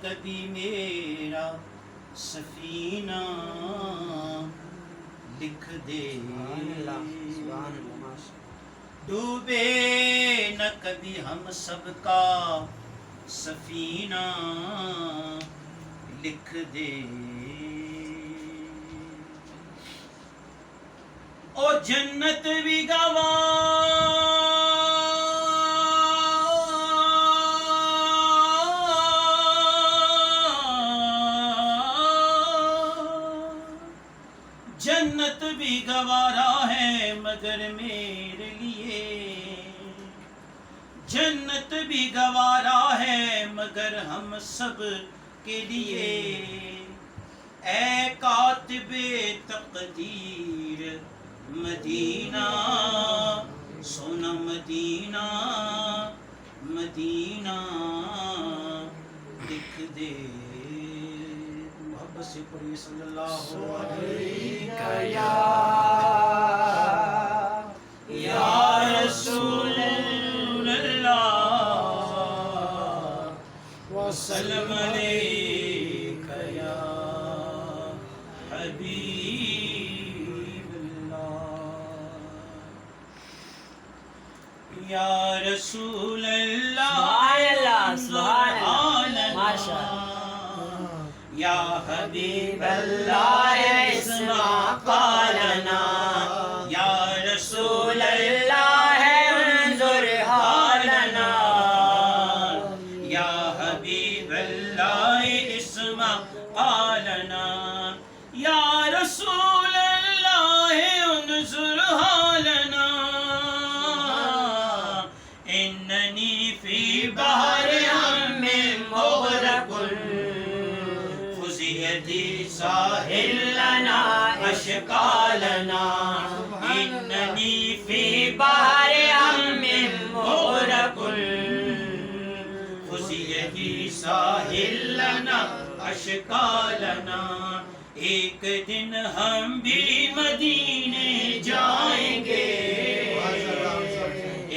کبھی میرا سفینہ لکھ دے، ڈوبے نہ کبھی ہم سب کا سفینہ لکھ دے، اور جنت بھی جنت بھی گوارا ہے مگر میرے لیے، جنت بھی گوارا ہے مگر ہم سب کے لیے، اے کاتب تقدیر مدینہ سونا مدینہ مدینہ لکھ دے، محبت سے پڑھیے صلی اللہ علیہ یا رسول اللہ وسلم علیک یا حبیب اللہ یا رسول اللہ سبحان اللہ ماشاءاللہ یا حبیب اللہ اسمع قالنا، یا رسول اللہ انظر حالنا، یا حبیب اللہ اسمع قالنا، یا رسول اللہ انظر حالنا، اننی فی بحر ہم مغرق، خذ ساحل لنا اشکالنا، اننی فی بحر ہم مغرق، خذ ساحل لنا اشکالنا، ایک دن ہم بھی مدینے جائیں گے،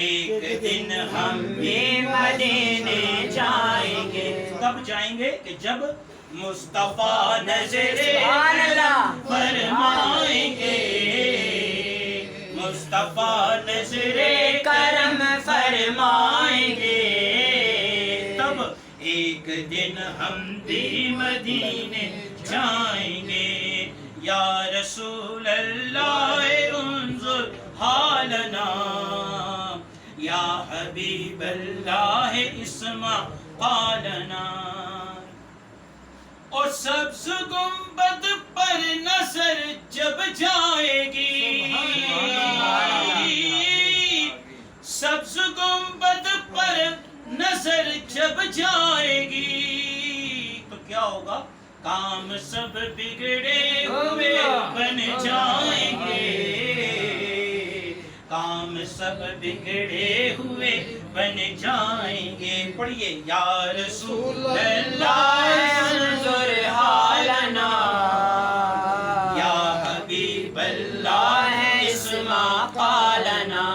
ایک دن ہم بھی مدینے جائیں گے، کب جائیں گے کہ جب مصطفیٰ نظر فرمائیں گے، مصطفیٰ نظر کرم فرمائیں گے، تب ایک دن ہم بھی مدینے جائیں گے، یا رسول اللہ انظر حالنا، یا حبیب اللہ اسمع قالنا، اور سبز گنبد پر نظر جب جائے گی، سبز گنبد پر نظر جب جائے گی، تو کیا ہوگا؟ کام سب بگڑے ہوئے بن جائیں گے، کام سب بگڑے ہوئے بن جائیں گے، پڑھیے یا رسول اللہ انظر حالنا، یا حبیب اللہ اسمع قالنا،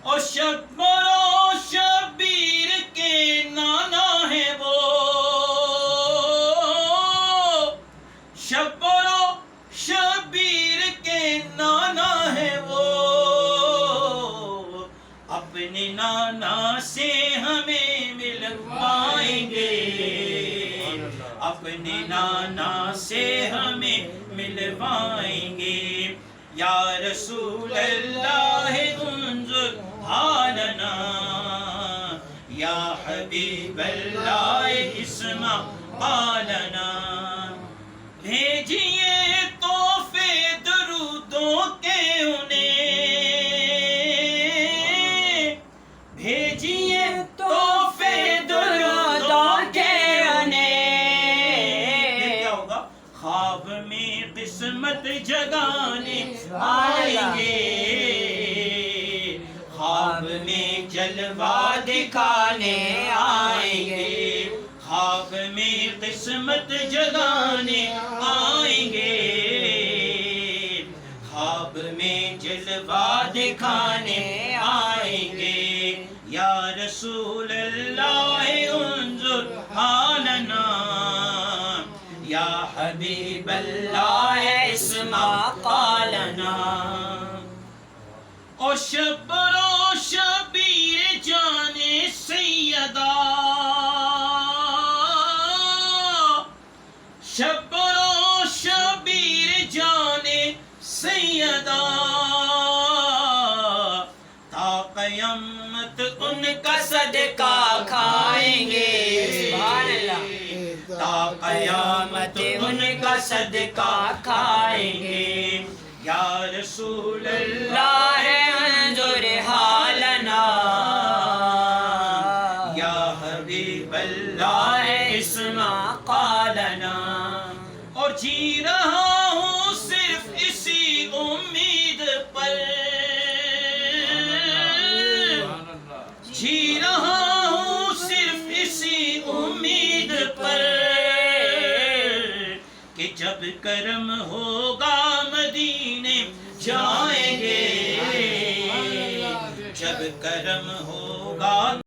اور شبیر و شبیر کے نانا ہے وہ، شبیر و شبیر کے نانا ہے وہ، اپنے نانا سے ہمیں ملوائیں گے، اپنے نانا سے ہمیں ملوائیں گے، یا رسول اللہ انظر حالنا، یا حبیب اللہ اسمع قالنا، بھیجیے تحفے درودوں کے انہیں، بھیجیے تحفے درودوں کے انہیں، کیا ہوگا؟ خواب میں قسمت جگانے آئیں گے، خواب میں جلوہ دکھانے آئیں گے، خواب میں قسمت جگانے آئیں گے، خواب میں جلوہ دکھانے آئیں گے، یا رسول اللہ انظر حالنا، حبیب اللہ اسمع قالنا اور شبر و شبیر جان سیدہ شبر و شبیر جان سیدہ تا قیامت ان کا صدقہ کھائیں گے سبحان اللہ تا قیامت ان کا صدقہ کھائیں گے یا رسول اللہ انظر حالنا یا حبیب اللہ اسمع قالنا اور جی رہا ہوں صرف اسی امید پر جی رہا ہوں صرف اسی امید پر کہ جب کرم ہوگا مدینے جائیں گے جب کرم ہوگا